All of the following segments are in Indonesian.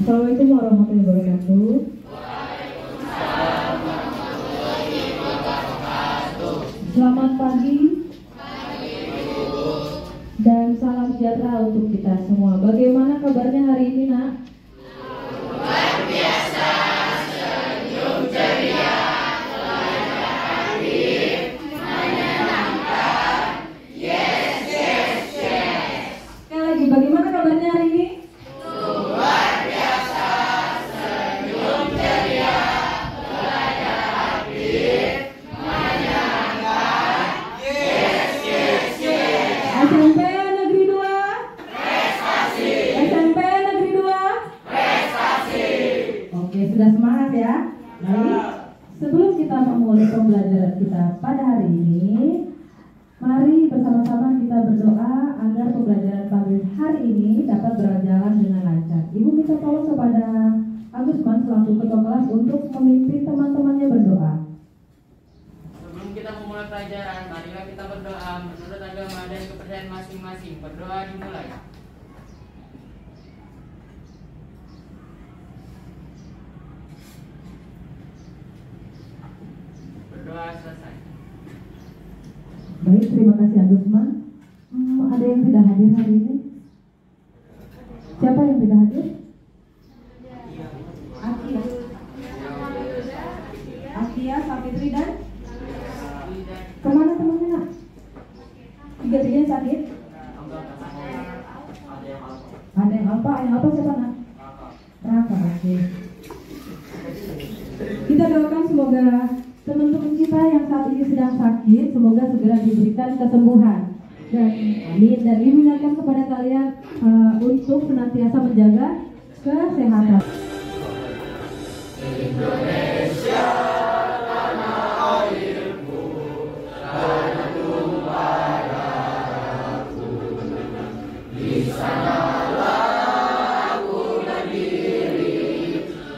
Assalamualaikum warahmatullahi wabarakatuh. Selamat pagi dan salam sejahtera untuk kita semua. Bagaimana kabarnya hari ini, Nak? Luar biasa, senyum ceria, belajar aktif, menyenangkan. Yes, yes, yes. Sekali lagi, bagaimana kabarnya hari ini? Luar biasa, senyum ceria, belajar aktif, menyenangkan. Yes, yes, yes. SMP Negeri 2 Prestasi, SMP Negeri 2. prestasi. Oke, sudah semangat ya. Baik, sebelum kita memulai pembelajaran kita pada hari ini, mari bersama-sama kita berdoa agar pembelajaran pagi hari ini dapat berjalan dengan lancar. Ibu minta tolong kepada Agusman selaku ketua kelas untuk memimpin teman-temannya berdoa. Sebelum kita memulai pelajaran, marilah kita berdoa menurut agama dan kepercayaan masing-masing. Berdoa dimulai. Berdoa selesai. Baik, terima kasih Agusman. Ada yang tidak hadir hari ini? Siapa yang tidak hadir? Akia. Akia, Sapitri dan kemana temannya, Nak? Tiga-tiganya sakit? Ada yang apa siapa, Nak? Raka, oke. Kita doakan semoga teman-teman kita yang saat ini sedang sakit, semoga segera diberikan kesembuhan. Dan amin. Dan Ibu ingatkan kepada kalian untuk senantiasa menjaga kesehatan. Indonesia, tanah airku, tanah tumpah darahku. Di sanalah aku berdiri,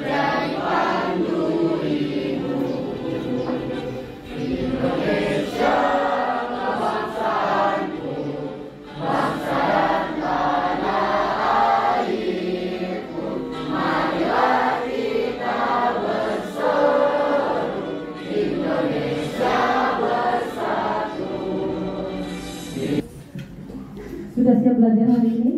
jadi pandurimu. Indonesia, bangsaku, bangsa dan tanah airku. Marilah kita berseru, Indonesia bersatu. Sudah siap belajar hari ini?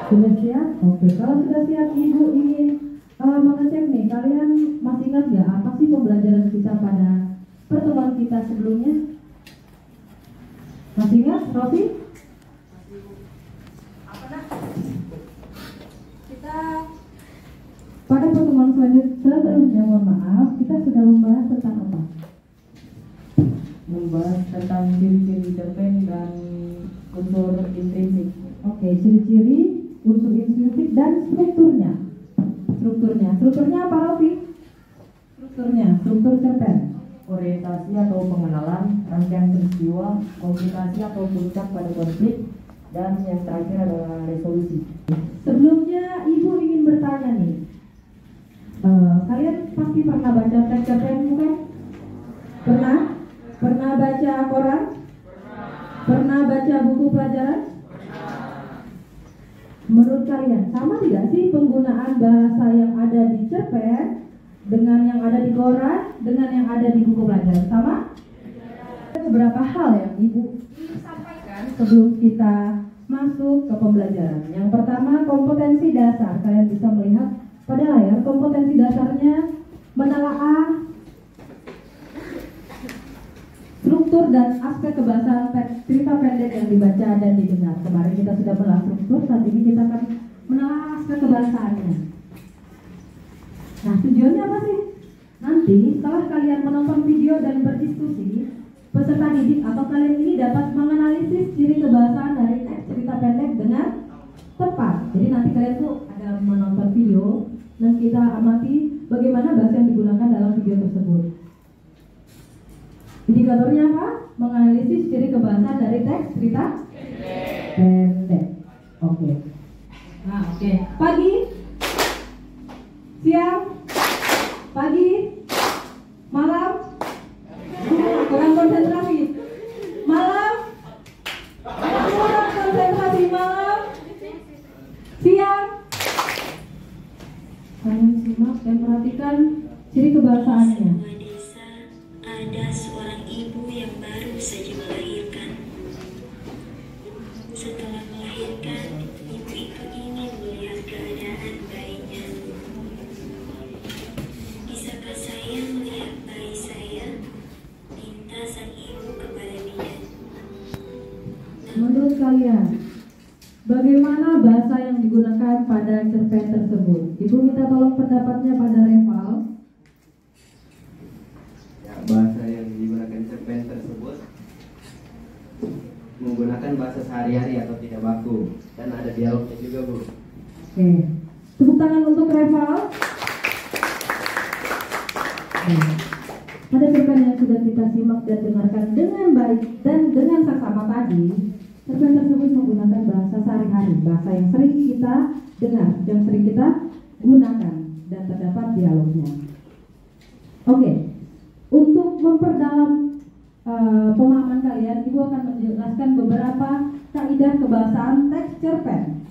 Sudah siap? Oke, kalau sudah siap, Ibu ingin mengecek nih, kalian masih ingat nggak apa sih pembelajaran kita pada pertemuan kita sebelumnya? Masih ingat, Rofi? Kita pada pertemuan sebelumnya, mohon maaf, kita sudah membahas tentang apa? Membahas tentang ciri-ciri cerpen dan unsur intrinsik. Oke, ciri-ciri, unsur intrinsik dan strukturnya. Strukturnya apa, Rofi? Struktur cerpen. Orientasi atau pengenalan, rangkaian peristiwa, komplikasi atau puncak pada konflik, dan yang terakhir adalah resolusi. Sebelumnya Ibu ingin bertanya nih, kalian pasti pernah baca teks cerpen bukan? Pernah? Pernah baca koran? Pernah baca buku pelajaran? Menurut kalian sama tidak sih penggunaan bahasa yang ada di cerpen dengan yang ada di koran dengan yang ada di buku pelajaran? Sama? Ada beberapa hal yang Ibu ingin sampaikan sebelum kita masuk ke pembelajaran. Yang pertama, kompetensi dasar. Kalian bisa melihat pada layar kompetensi dasarnya menelaah struktur dan aspek kebahasaan cerita pendek yang dibaca dan didengar. Kemarin kita sudah menelaah struktur, saat ini kita akan menelaah aspek kebahasaannya. Nah, tujuannya apa sih? Nanti setelah kalian menonton video dan berdiskusi, peserta didik atau kalian ini dapat menganalisis ciri kebahasaan dari teks cerita pendek dengan tepat. Jadi nanti kalian tuh ada menonton video dan kita amati bagaimana bahasa yang digunakan dalam video tersebut. Indikatornya apa? Menganalisis ciri kebahasaan dari teks cerita pendek. Oke. Nah, oke. Pagi, siang, pagi, malam, kurang konsentrasi. Malam, kurang konsentrasi. Malam, siang, Kalian simak dan perhatikan ciri kebahasaannya. Sebuah desa ada seorang ibu yang baru saja melahirkan. Setelah melahirkan, ibu itu ingin melihat keadaan bayinya. Bisakah saya melihat bayi saya? Minta sang ibu kepada dia. Menurut kalian, bagaimana bahasa yang digunakan pada cerpen tersebut? Ibu minta tolong pendapatnya pada Reval. Ya, bahasa yang digunakan cerpen tersebut menggunakan bahasa sehari-hari atau tidak baku, dan ada dialognya juga, Bu. Oke, tepuk tangan untuk Reval. Pada cerpen yang sudah kita simak dan dengarkan dengan baik dan dengan seksama tadi, cerpen tersebut menggunakan bahasa sehari-hari, bahasa yang sering kita dengar, yang sering kita gunakan, dan terdapat dialognya. Oke, untuk memperdalam pemahaman kalian, Ibu akan menjelaskan beberapa kaidah kebahasaan teks cerpen.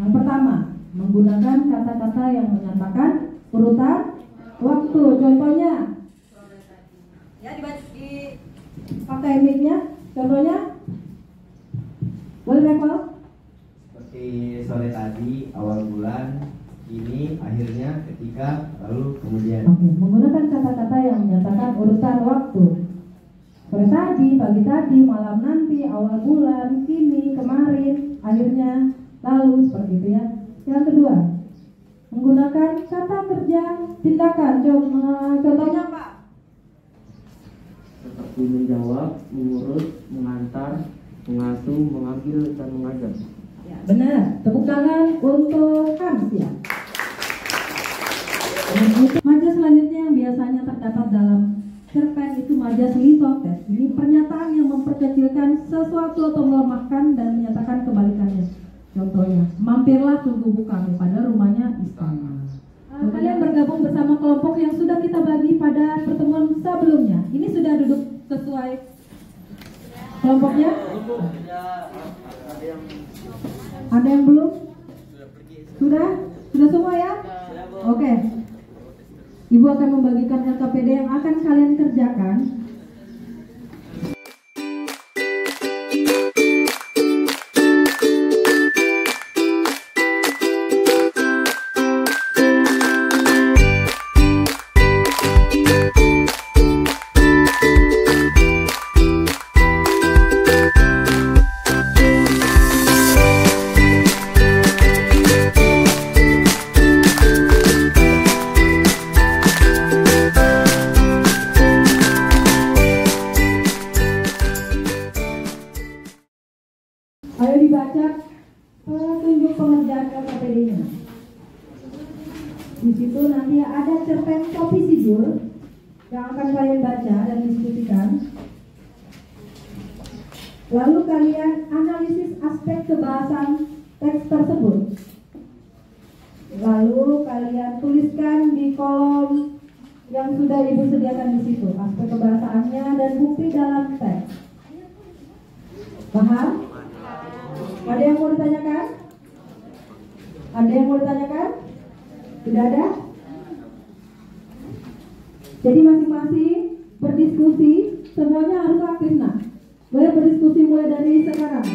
Yang pertama, menggunakan kata-kata yang menyatakan urutan waktu. Contohnya, ya pakai mic-nya. Contohnya, boleh Reval? Seperti sore tadi, awal bulan, ini, akhirnya, ketika, lalu, kemudian. Oke, menggunakan kata-kata yang menyatakan urutan waktu. Sore tadi, pagi tadi, malam nanti, awal bulan, kini, kemarin, akhirnya, lalu, seperti itu ya. Yang kedua, menggunakan kata kerja tindakan. Contohnya apa? Seperti menjawab, mengurus, mengantar, mengasuh, mengambil, dan mengajar. Ya, benar. Tepuk tangan untuk Hans ya. Majas selanjutnya yang biasanya terdapat dalam cerpen itu majas lisotes. Ini pernyataan yang memperkecilkan sesuatu atau melemahkan dan menyatakan kebalikannya. Contohnya, mampirlah ke gubuk kami, pada rumahnya istana. Kalian bergabung bersama kelompok yang sudah kita bagi pada pertemuan sebelumnya. Ini sudah duduk sesuai kelompoknya? Ada yang belum? Sudah? Sudah semua ya? Oke. Ibu akan membagikan LKPD yang akan kalian kerjakan. Ayo dibaca petunjuk pengerjaan LKPD-nya. Di situ nanti ada cerpen Kopi Sidur yang akan kalian baca dan diskusikan. Lalu kalian analisis aspek kebahasan teks tersebut. Lalu kalian tuliskan di kolom yang sudah Ibu sediakan di situ aspek kebahasaannya dan bukti dalam teks. Paham? Ada yang mau ditanyakan? Ada yang mau ditanyakan? Tidak ada? Jadi masing-masing berdiskusi, semuanya harus aktif nah. Boleh berdiskusi mulai dari sekarang.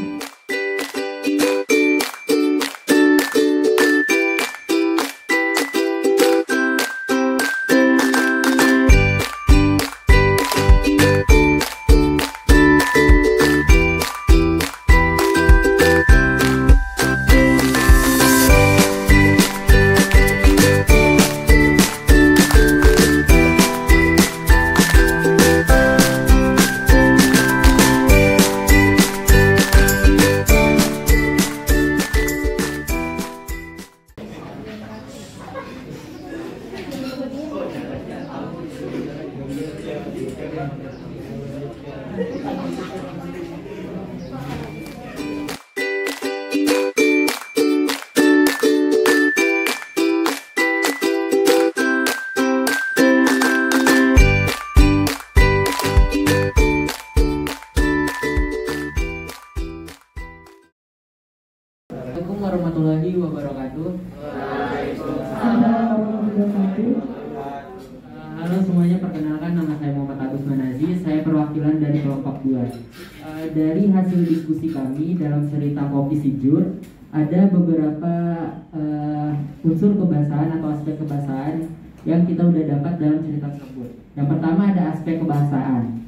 Assalamualaikum warahmatullahi wabarakatuh. wabarakatuh. Halo semuanya, perkenalkan nama saya Muhammad Agus Manazi, saya perwakilan dari kelompok 2. Dari hasil diskusi kami dalam cerita Kopi Sijur, ada beberapa unsur kebahasaan atau aspek kebahasaan yang kita udah dapat dalam cerita tersebut. Yang pertama ada aspek kebahasaan.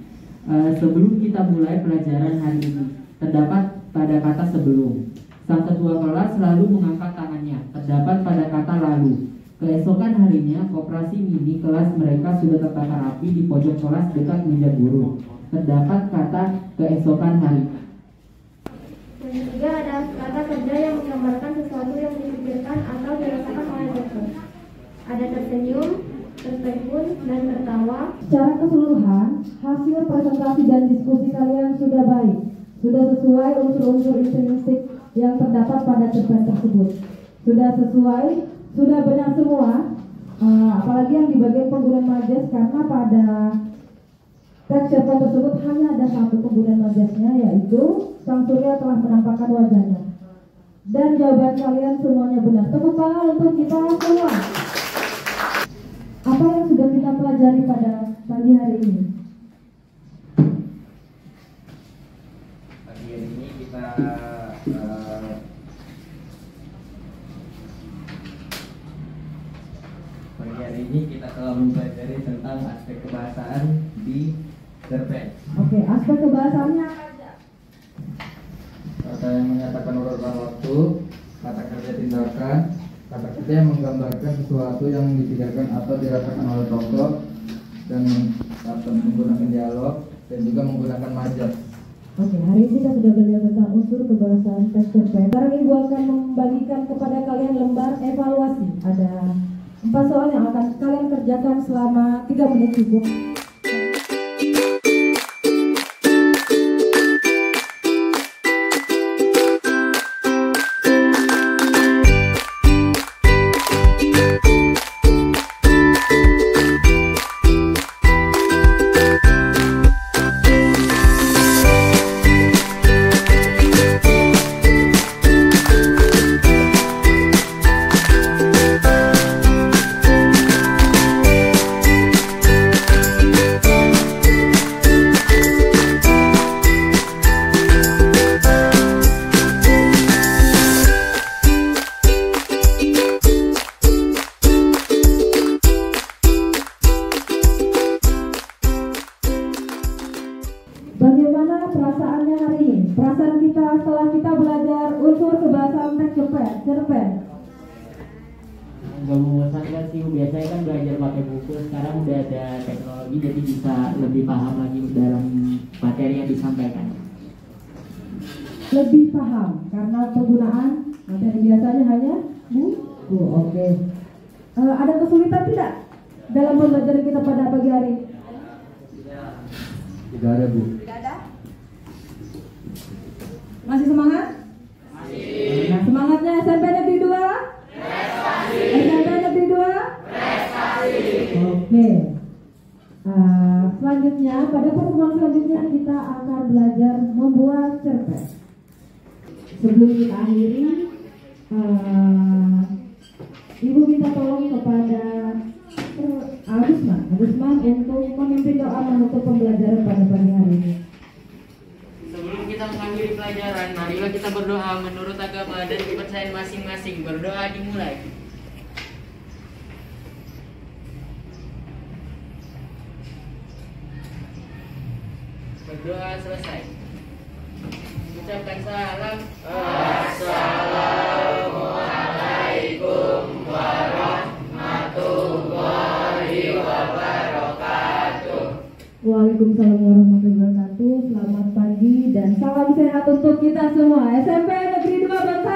Sebelum kita mulai pelajaran hari ini, terdapat pada kata sebelum. Sang ketua kelas selalu mengangkat tangannya, terdapat pada kata lalu. Keesokan harinya, koperasi mini kelas mereka sudah terbakar rapi di pojok kelas dekat meja guru. Terdapat kata keesokan hari. Yang ketiga ada kata kerja yang menggambarkan sesuatu yang dipikirkan atau dirasakan oleh dokter. Ada tersenyum, tertegun, dan tertawa. Secara keseluruhan, hasil presentasi dan diskusi kalian sudah baik. Sudah sesuai unsur-unsur intrinsik yang terdapat pada cerpen tersebut. Sudah sesuai, sudah benar semua. Apalagi yang di bagian penggunaan majas, karena pada teks cerpen tersebut hanya ada satu penggunaan majasnya, yaitu Sang Surya telah menampakkan wajahnya. Dan jawaban kalian semuanya benar. Tepuk tangan untuk kita semua. Apa yang sudah kita pelajari pada pagi hari ini? Pagi hari ini kita telah mempelajari tentang aspek kebahasaan di cerpen. Oke, aspek kebahasaannya apa aja? Kata yang menyatakan urutan waktu, kata kerja tindakan, kata kerja yang menggambarkan sesuatu yang dipikirkan atau dirasakan oleh tokoh, dan kata menggunakan dialog dan juga menggunakan majaz. Oke, hari ini kita sudah belajar tentang unsur kebahasaan teks cerpen. Sekarang Ibu akan membagikan kepada kalian lembar evaluasi. Ada 4 soal yang akan kalian kerjakan selama 3 menit cukup. Bagaimana perasaannya hari ini? Perasaan kita setelah kita belajar unsur kebahasaan teks cerpen. Gak membosankan sih, biasanya kan belajar pakai buku, sekarang udah ada teknologi jadi bisa lebih paham lagi dalam materi yang disampaikan. Lebih paham karena penggunaan materi biasanya hanya buku. Oke. Ada kesulitan tidak dalam pembelajaran kita pada pagi hari? Tidak ada, Bu. Tidak ada. Masih semangat? Masih. Nah, semangatnya SMP Negeri 2? Prestasi. SMP Negeri 2? Prestasi. Oke. Selanjutnya, pada pertemuan selanjutnya kita akan belajar membuat cerpen. Sebelum kita akhiri, Ibu minta tolong kepada Agusman untuk memimpin doa menutup pembelajaran pada pagi hari ini. Sebelum kita mengakhiri pelajaran, marilah kita berdoa menurut agama dan kepercayaan masing-masing. Berdoa dimulai. Berdoa selesai. Ucapkan salam. Assalamualaikum warahmatullahi wabarakatuh. Waalaikumsalam warahmatullahi wabarakatuh. Selamat pagi dan salam sehat untuk kita semua. SMP Negeri 2 Bangsa.